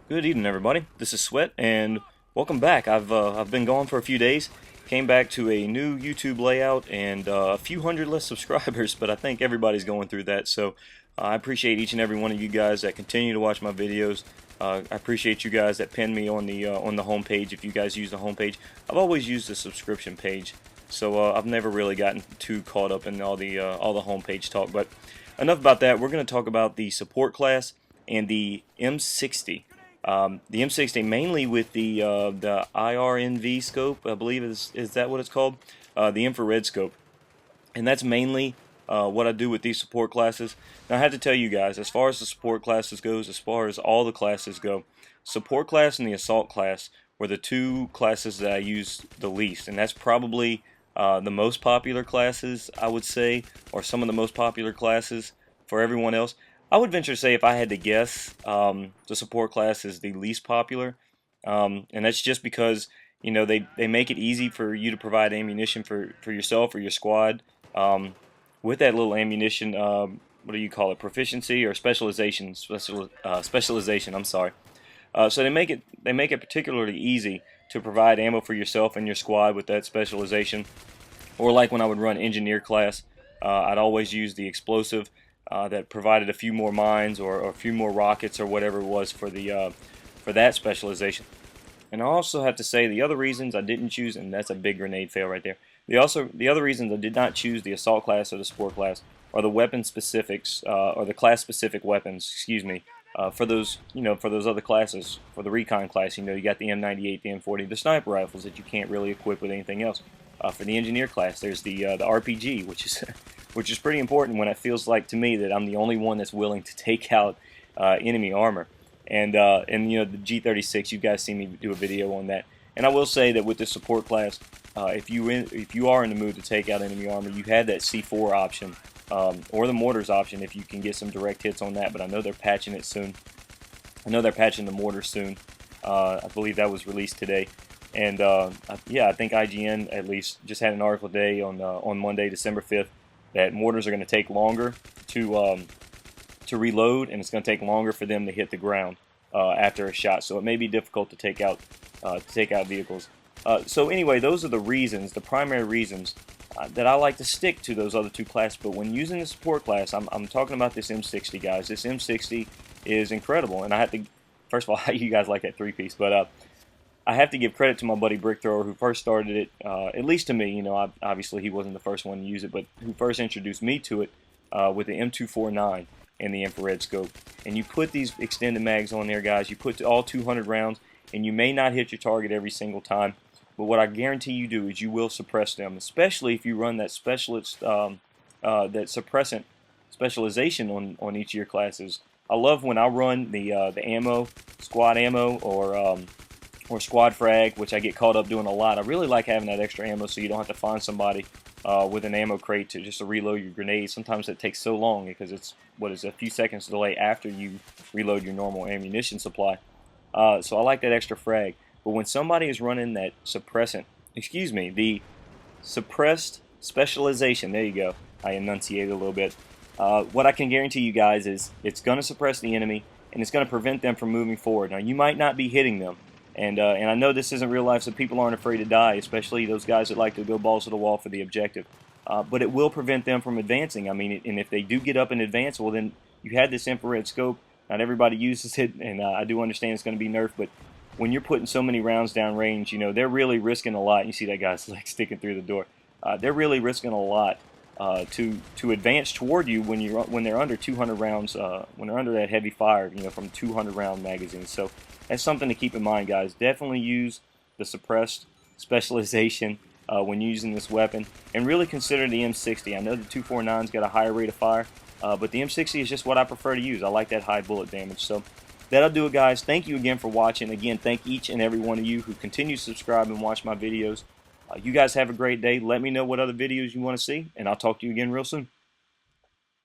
Good evening, everybody. This is Sweat, and welcome back. I've been gone for a few days. Came back to a new YouTube layout and a few hundred less subscribers, but I think everybody's going through that. So I appreciate each and every one of you guys that continue to watch my videos. I appreciate you guys that pin me on the homepage. If you guys use the homepage, I've always used the subscription page, so I've never really gotten too caught up in all the homepage talk. But enough about that. We're going to talk about the support class and the M60. The M60 mainly with the IRNV scope, I believe is that what it's called? The infrared scope, and that's mainly what I do with these support classes. Now I have to tell you guys, as far as the support classes goes, as far as all the classes go, support class and the assault class were the two classes that I use the least, and that's probably the most popular classes, I would say, or some of the most popular classes for everyone else. I would venture to say, if I had to guess, the support class is the least popular, and that's just because they make it easy for you to provide ammunition for yourself or your squad with that little ammunition. What do you call it? Proficiency or specialization? Specialization. I'm sorry. So they make it particularly easy to provide ammo for yourself and your squad with that specialization. Or like when I would run engineer class, I'd always use the explosive that provided a few more mines or a few more rockets or whatever it was for that specialization. And I also have to say the other reasons I didn't choose, and that's a big grenade fail right there. The other reasons I did not choose the assault class or the support class are the weapon specifics or the class specific weapons. Excuse me. For those for those other classes, for the recon class, you got the M98, the M40, the sniper rifles that you can't really equip with anything else. For the engineer class, there's the RPG, which is which is pretty important when it feels like to me that I'm the only one that's willing to take out enemy armor. And the G36, you guys see me do a video on that. And I will say that with the support class, if you are in the mood to take out enemy armor, you have that C4 option or the mortars option if you can get some direct hits on that. But I know they're patching it soon. I know they're patching the mortars soon. I believe that was released today. And yeah, I think IGN at least just had an article today on Monday, December 5th, that mortars are going to take longer to reload, and it's going to take longer for them to hit the ground after a shot. So it may be difficult to take out vehicles. So anyway, those are the reasons, the primary reasons that I like to stick to those other two classes. But when using the support class, I'm talking about this M60, guys. This M60 is incredible, and I have to, first of all, how you guys like that three-piece, but I have to give credit to my buddy Brick Thrower, who first started it, at least to me. Obviously he wasn't the first one to use it, but who first introduced me to it with the M249 and the infrared scope. And you put these extended mags on there, guys. You put all 200 rounds, and you may not hit your target every single time, but what I guarantee you do is you will suppress them, especially if you run that that suppressant specialization on each of your classes. I love when I run the ammo, squad ammo, or squad frag, which I get caught up doing a lot. I really like having that extra ammo so you don't have to find somebody with an ammo crate to reload your grenades. Sometimes it takes so long because it's a few seconds delay after you reload your normal ammunition supply. So I like that extra frag. But when somebody is running that the suppressed specialization, there you go, I enunciated a little bit. What I can guarantee you guys is it's going to suppress the enemy, and it's going to prevent them from moving forward. Now, you might not be hitting them, and I know this isn't real life, so people aren't afraid to die, especially those guys that like to go balls to the wall for the objective. But it will prevent them from advancing. I mean, and if they do get up and advance, well, then you had this infrared scope. Not everybody uses it, and I do understand it's going to be nerfed, but when you're putting so many rounds down range, they're really risking a lot. You see that guy's like sticking through the door. They're really risking a lot to advance toward you when they're under 200 rounds, when they're under that heavy fire, from 200 round magazines. So that's something to keep in mind, guys. Definitely use the suppressed specialization when using this weapon, and really consider the M60. I know the 249's got a higher rate of fire, but the M60 is just what I prefer to use. I like that high bullet damage. So that'll do it, guys. Thank you again for watching. Again, thank each and every one of you who continue to subscribe and watch my videos. You guys have a great day. Let me know what other videos you want to see, and I'll talk to you again real soon.